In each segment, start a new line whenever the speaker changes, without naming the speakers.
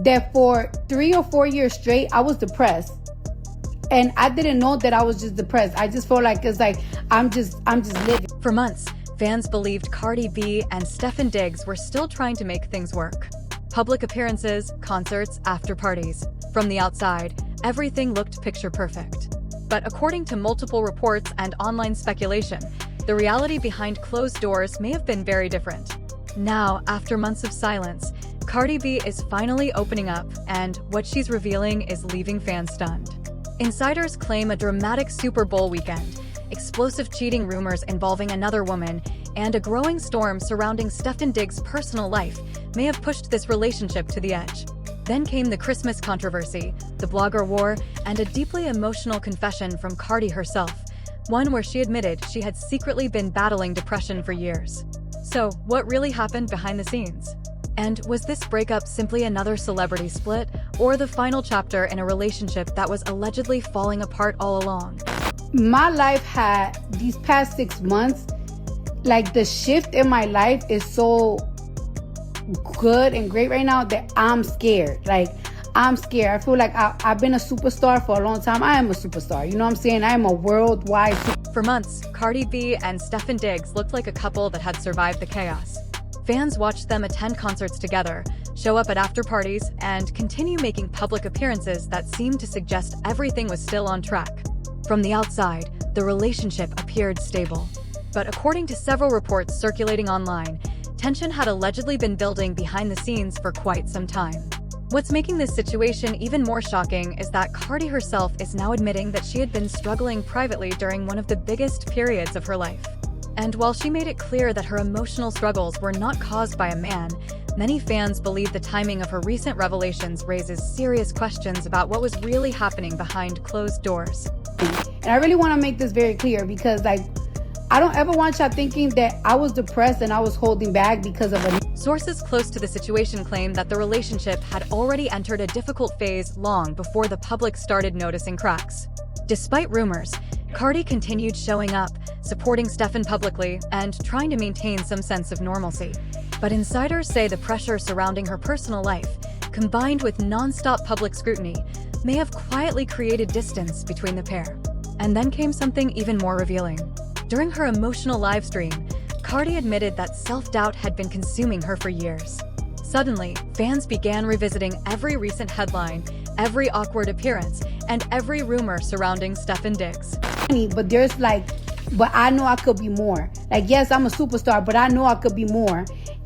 that for 3 or 4 years straight, I was depressed. And I didn't know that I was just depressed. I just felt like it's like I'm just living.
For months, fans believed Cardi B and Stefan Diggs were still trying to make things work. Public appearances, concerts, after parties. From the outside, everything looked picture perfect. But according to multiple reports and online speculation, the reality behind closed doors may have been very different. Now, after months of silence, Cardi B is finally opening up, and what she's revealing is leaving fans stunned. Insiders claim a dramatic Super Bowl weekend, explosive cheating rumors involving another woman, and a growing storm surrounding Stefan Diggs' personal life may have pushed this relationship to the edge. Then came the Christmas controversy, the blogger war, and a deeply emotional confession from Cardi herself, one where she admitted she had secretly been battling depression for years. So, what really happened behind the scenes? And was this breakup simply another celebrity split, or the final chapter in a relationship that was allegedly falling apart all along?
My life had, these past 6 months, like the shift in my life is so good and great right now that I'm scared. Like, I'm scared. I feel like I've been a superstar for a long time. I am a superstar. You know what I'm saying? I am a worldwide superstar.
For months, Cardi B and Stefan Diggs looked like a couple that had survived the chaos. Fans watched them attend concerts together, show up at after parties, and continue making public appearances that seemed to suggest everything was still on track. From the outside, the relationship appeared stable. But according to several reports circulating online, tension had allegedly been building behind the scenes for quite some time. What's making this situation even more shocking is that Cardi herself is now admitting that she had been struggling privately during one of the biggest periods of her life. And while she made it clear that her emotional struggles were not caused by a man, many fans believe the timing of her recent revelations raises serious questions about what was really happening behind closed doors.
And I really want to make this very clear because, like, I don't ever want y'all thinking that I was depressed and I was holding back because of a...
Sources close to the situation claim that the relationship had already entered a difficult phase long before the public started noticing cracks. Despite rumors, Cardi continued showing up, supporting Stefan publicly, and trying to maintain some sense of normalcy. But insiders say the pressure surrounding her personal life, combined with non-stop public scrutiny, may have quietly created distance between the pair. And then came something even more revealing. During her emotional live stream, Cardi admitted that self-doubt had been consuming her for years. Suddenly, fans began revisiting every recent headline, every awkward appearance, and every rumor surrounding Stefan Diggs.
But there's like, but I know I could be more. Like, yes, I'm a superstar, but I know I could be more.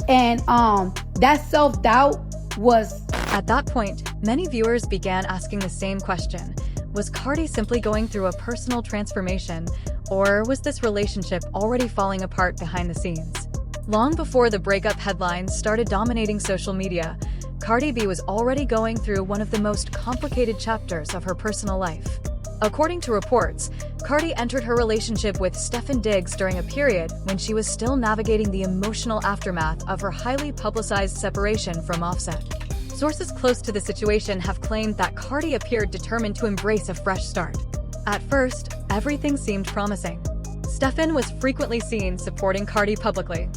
And that self-doubt was...
At that point, many viewers began asking the same question. Was Cardi simply going through a personal transformation, or was this relationship already falling apart behind the scenes? Long before the breakup headlines started dominating social media, Cardi B was already going through one of the most complicated chapters of her personal life. According to reports, Cardi entered her relationship with Stefan Diggs during a period when she was still navigating the emotional aftermath of her highly publicized separation from Offset. Sources close to the situation have claimed that Cardi appeared determined to embrace a fresh start. At first, everything seemed promising. Stefan was frequently seen supporting Cardi publicly.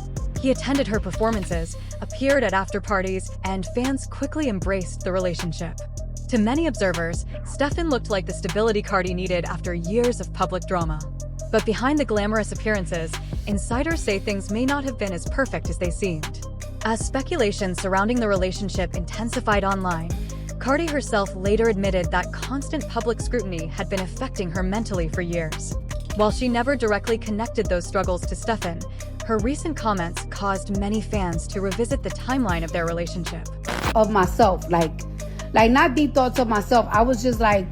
He attended her performances, appeared at after parties, and fans quickly embraced the relationship. To many observers, Stefan looked like the stability Cardi needed after years of public drama. But behind the glamorous appearances, insiders say things may not have been as perfect as they seemed. As speculation surrounding the relationship intensified online, Cardi herself later admitted that constant public scrutiny had been affecting her mentally for years. While she never directly connected those struggles to Stefan, her recent comments caused many fans to revisit the timeline of their relationship.
Of myself, like not deep thoughts of myself. I was just like,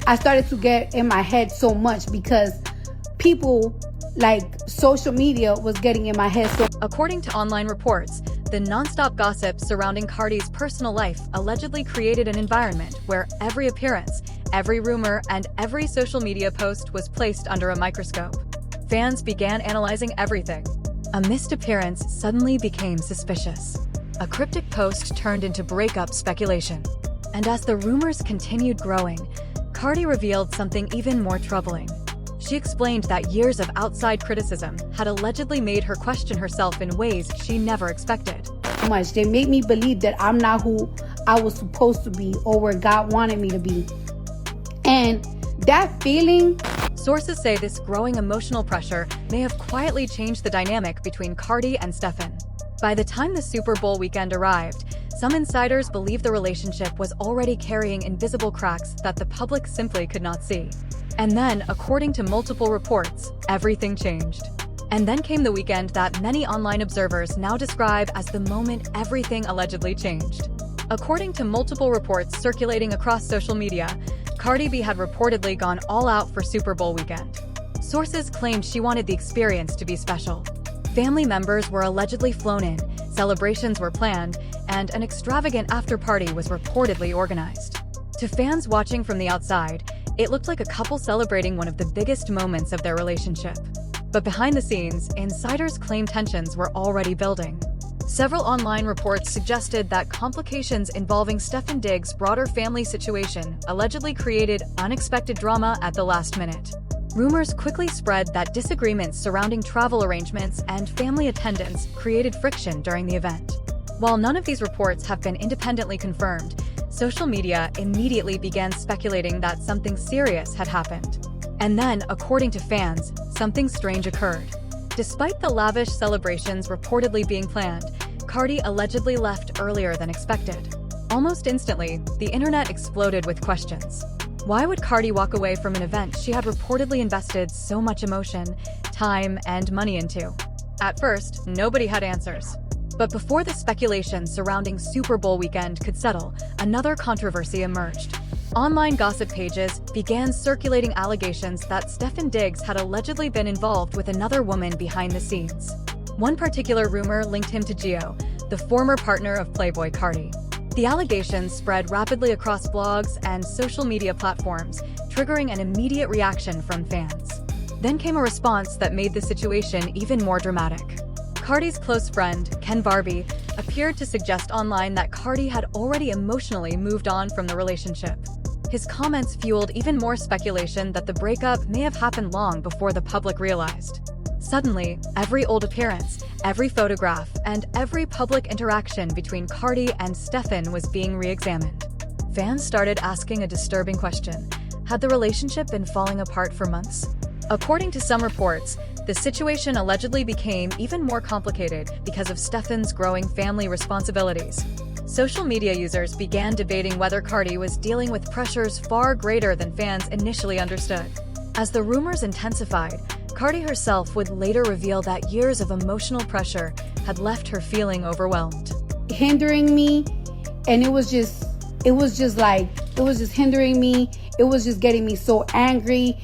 I started to get in my head so much because people, like, social media was getting in my head so...
According to online reports, the non-stop gossip surrounding Cardi's personal life allegedly created an environment where every appearance, every rumor, and every social media post was placed under a microscope. Fans began analyzing everything. A missed appearance suddenly became suspicious. A cryptic post turned into breakup speculation. And as the rumors continued growing, Cardi revealed something even more troubling. She explained that years of outside criticism had allegedly made her question herself in ways she never expected.
much. They make me believe that I'm not who I was supposed to be or where God wanted me to be. And that feeling...
Sources say this growing emotional pressure may have quietly changed the dynamic between Cardi and Stefan. By the time the Super Bowl weekend arrived, some insiders believe the relationship was already carrying invisible cracks that the public simply could not see. And then, according to multiple reports, everything changed. And then came the weekend that many online observers now describe as the moment everything allegedly changed. According to multiple reports circulating across social media, Cardi B had reportedly gone all out for Super Bowl weekend. Sources claimed she wanted the experience to be special. Family members were allegedly flown in, celebrations were planned, and an extravagant after-party was reportedly organized. To fans watching from the outside, it looked like a couple celebrating one of the biggest moments of their relationship. But behind the scenes, insiders claim tensions were already building. Several online reports suggested that complications involving Stefan Diggs' broader family situation allegedly created unexpected drama at the last minute. Rumors quickly spread that disagreements surrounding travel arrangements and family attendance created friction during the event. While none of these reports have been independently confirmed, social media immediately began speculating that something serious had happened. And then, according to fans, something strange occurred. Despite the lavish celebrations reportedly being planned, Cardi allegedly left earlier than expected. Almost instantly, the internet exploded with questions. Why would Cardi walk away from an event she had reportedly invested so much emotion, time, and money into? At first, nobody had answers. But before the speculation surrounding Super Bowl weekend could settle, another controversy emerged. Online gossip pages began circulating allegations that Stefan Diggs had allegedly been involved with another woman behind the scenes. One particular rumor linked him to Gio, the former partner of Playboy Cardi. The allegations spread rapidly across blogs and social media platforms, triggering an immediate reaction from fans. Then came a response that made the situation even more dramatic. Cardi's close friend, Ken Barbie, appeared to suggest online that Cardi had already emotionally moved on from the relationship. His comments fueled even more speculation that the breakup may have happened long before the public realized. Suddenly, every old appearance, every photograph, and every public interaction between Cardi and Stefan was being re-examined. Fans started asking a disturbing question: had the relationship been falling apart for months? According to some reports, the situation allegedly became even more complicated because of Stefan's growing family responsibilities. Social media users began debating whether Cardi was dealing with pressures far greater than fans initially understood. As the rumors intensified, Cardi herself would later reveal that years of emotional pressure had left her feeling overwhelmed.
Hindering me, and it was just hindering me. It was just getting me so angry.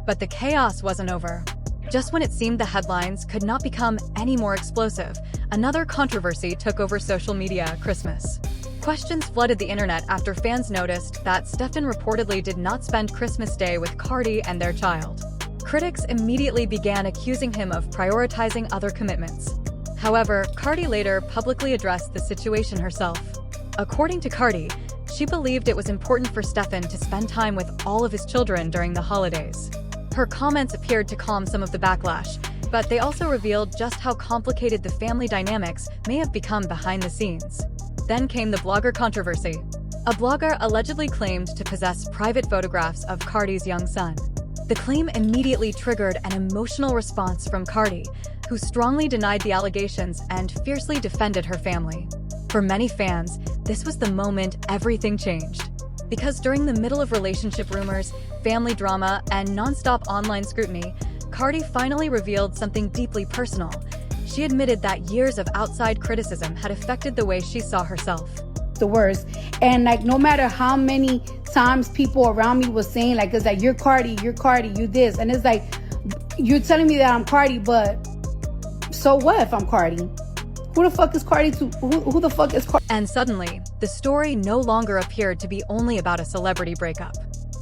But the chaos wasn't over. Just when it seemed the headlines could not become any more explosive, another controversy took over social media at Christmas. Questions flooded the internet after fans noticed that Stefan reportedly did not spend Christmas Day with Cardi and their child. Critics immediately began accusing him of prioritizing other commitments. However, Cardi later publicly addressed the situation herself. According to Cardi, she believed it was important for Stefan to spend time with all of his children during the holidays. Her comments appeared to calm some of the backlash, but they also revealed just how complicated the family dynamics may have become behind the scenes. Then came the blogger controversy. A blogger allegedly claimed to possess private photographs of Cardi's young son. The claim immediately triggered an emotional response from Cardi, who strongly denied the allegations and fiercely defended her family. For many fans, this was the moment everything changed. Because during the middle of relationship rumors, family drama, and non-stop online scrutiny, Cardi finally revealed something deeply personal. She admitted that years of outside criticism had affected the way she saw herself.
The worst. And no matter how many times people around me was saying it's like, you're Cardi, you this. And it's like, you're telling me that I'm Cardi, but so what if I'm Cardi? Who the fuck is Cardi to? Who the fuck is Cardi?
And suddenly, the story no longer appeared to be only about a celebrity breakup.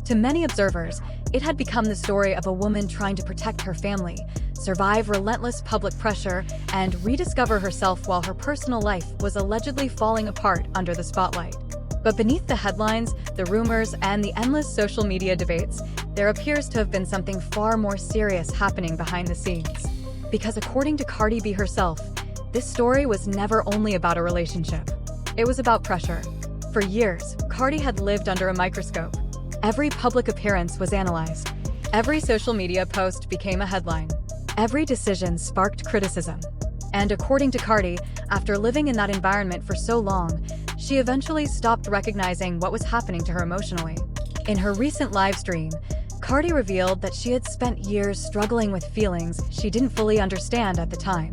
To many observers, it had become the story of a woman trying to protect her family, survive relentless public pressure, and rediscover herself while her personal life was allegedly falling apart under the spotlight. But beneath the headlines, the rumors, and the endless social media debates, there appears to have been something far more serious happening behind the scenes. Because according to Cardi B herself, this story was never only about a relationship. It was about pressure. For years, Cardi had lived under a microscope. Every public appearance was analyzed. Every social media post became a headline. Every decision sparked criticism. And according to Cardi, after living in that environment for so long, she eventually stopped recognizing what was happening to her emotionally. In her recent live stream, Cardi revealed that she had spent years struggling with feelings she didn't fully understand at the time.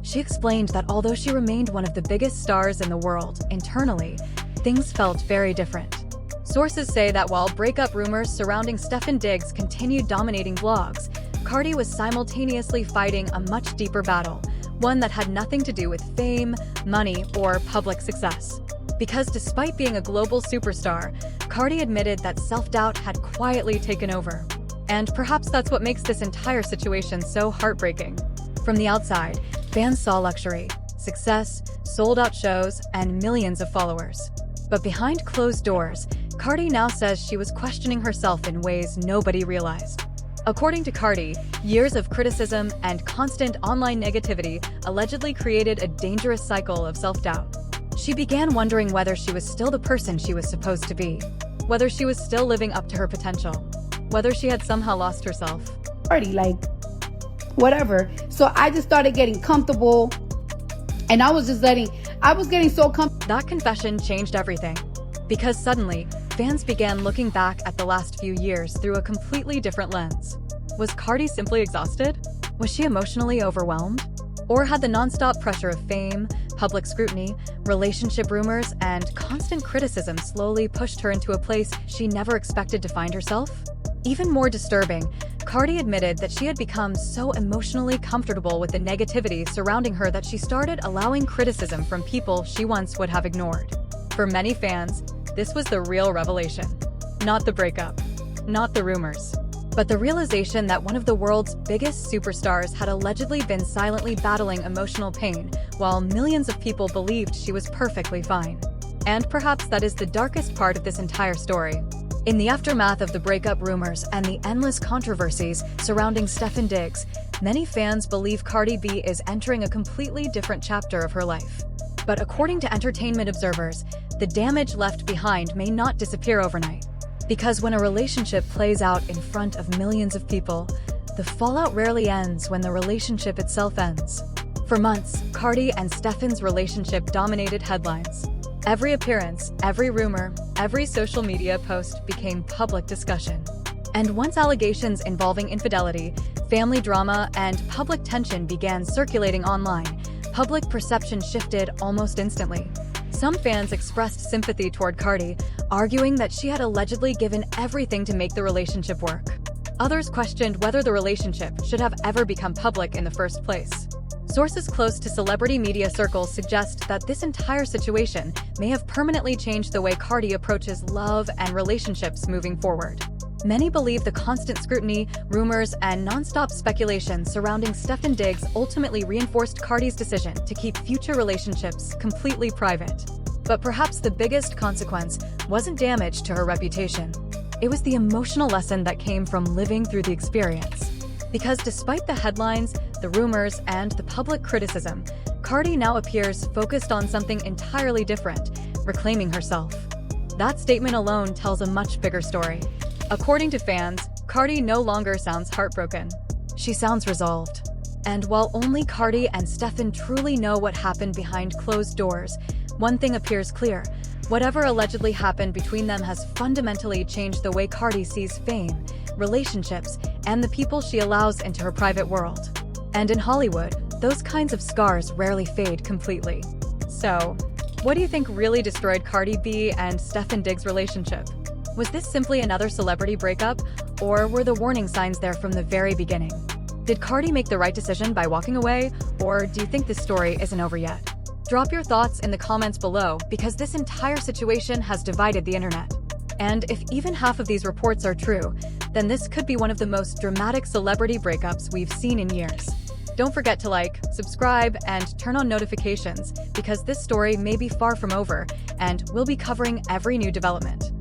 She explained that although she remained one of the biggest stars in the world, internally, things felt very different. Sources say that while breakup rumors surrounding Stefan Diggs continued dominating blogs, Cardi was simultaneously fighting a much deeper battle, one that had nothing to do with fame, money, or public success. Because despite being a global superstar, Cardi admitted that self-doubt had quietly taken over. And perhaps that's what makes this entire situation so heartbreaking. From the outside, fans saw luxury, success, sold-out shows, and millions of followers. But behind closed doors, Cardi now says she was questioning herself in ways nobody realized. According to Cardi, years of criticism and constant online negativity allegedly created a dangerous cycle of self-doubt. She began wondering whether she was still the person she was supposed to be, whether she was still living up to her potential, whether she had somehow lost herself.
Party, like, whatever. So I just started getting comfortable, and I was getting so comfortable.
That confession changed everything, because suddenly, fans began looking back at the last few years through a completely different lens. Was Cardi simply exhausted? Was she emotionally overwhelmed? Or had the nonstop pressure of fame, public scrutiny, relationship rumors, and constant criticism slowly pushed her into a place she never expected to find herself? Even more disturbing, Cardi admitted that she had become so emotionally comfortable with the negativity surrounding her that she started allowing criticism from people she once would have ignored. For many fans, this was the real revelation. Not the breakup, not the rumors, but the realization that one of the world's biggest superstars had allegedly been silently battling emotional pain while millions of people believed she was perfectly fine. And perhaps that is the darkest part of this entire story. In the aftermath of the breakup rumors and the endless controversies surrounding Stefan Diggs, many fans believe Cardi B is entering a completely different chapter of her life. But according to Entertainment Observers, the damage left behind may not disappear overnight. Because when a relationship plays out in front of millions of people, the fallout rarely ends when the relationship itself ends. For months, Cardi and Stefan's relationship dominated headlines. Every appearance, every rumor, every social media post became public discussion. And once allegations involving infidelity, family drama, and public tension began circulating online, public perception shifted almost instantly. Some fans expressed sympathy toward Cardi, arguing that she had allegedly given everything to make the relationship work. Others questioned whether the relationship should have ever become public in the first place. Sources close to celebrity media circles suggest that this entire situation may have permanently changed the way Cardi approaches love and relationships moving forward. Many believe the constant scrutiny, rumors, and non-stop speculation surrounding Stefan Diggs ultimately reinforced Cardi's decision to keep future relationships completely private. But perhaps the biggest consequence wasn't damage to her reputation. It was the emotional lesson that came from living through the experience. Because despite the headlines, the rumors, and the public criticism, Cardi now appears focused on something entirely different, reclaiming herself. That statement alone tells a much bigger story. According to fans, Cardi no longer sounds heartbroken. She sounds resolved. And while only Cardi and Stefan truly know what happened behind closed doors, one thing appears clear. Whatever allegedly happened between them has fundamentally changed the way Cardi sees fame, relationships, and the people she allows into her private world. And in Hollywood, those kinds of scars rarely fade completely. So, what do you think really destroyed Cardi B and Stefan Diggs' relationship? Was this simply another celebrity breakup, or were the warning signs there from the very beginning? Did Cardi make the right decision by walking away, or do you think this story isn't over yet? Drop your thoughts in the comments below, because this entire situation has divided the internet. And if even half of these reports are true, then this could be one of the most dramatic celebrity breakups we've seen in years. Don't forget to like, subscribe, and turn on notifications, because this story may be far from over, and we'll be covering every new development.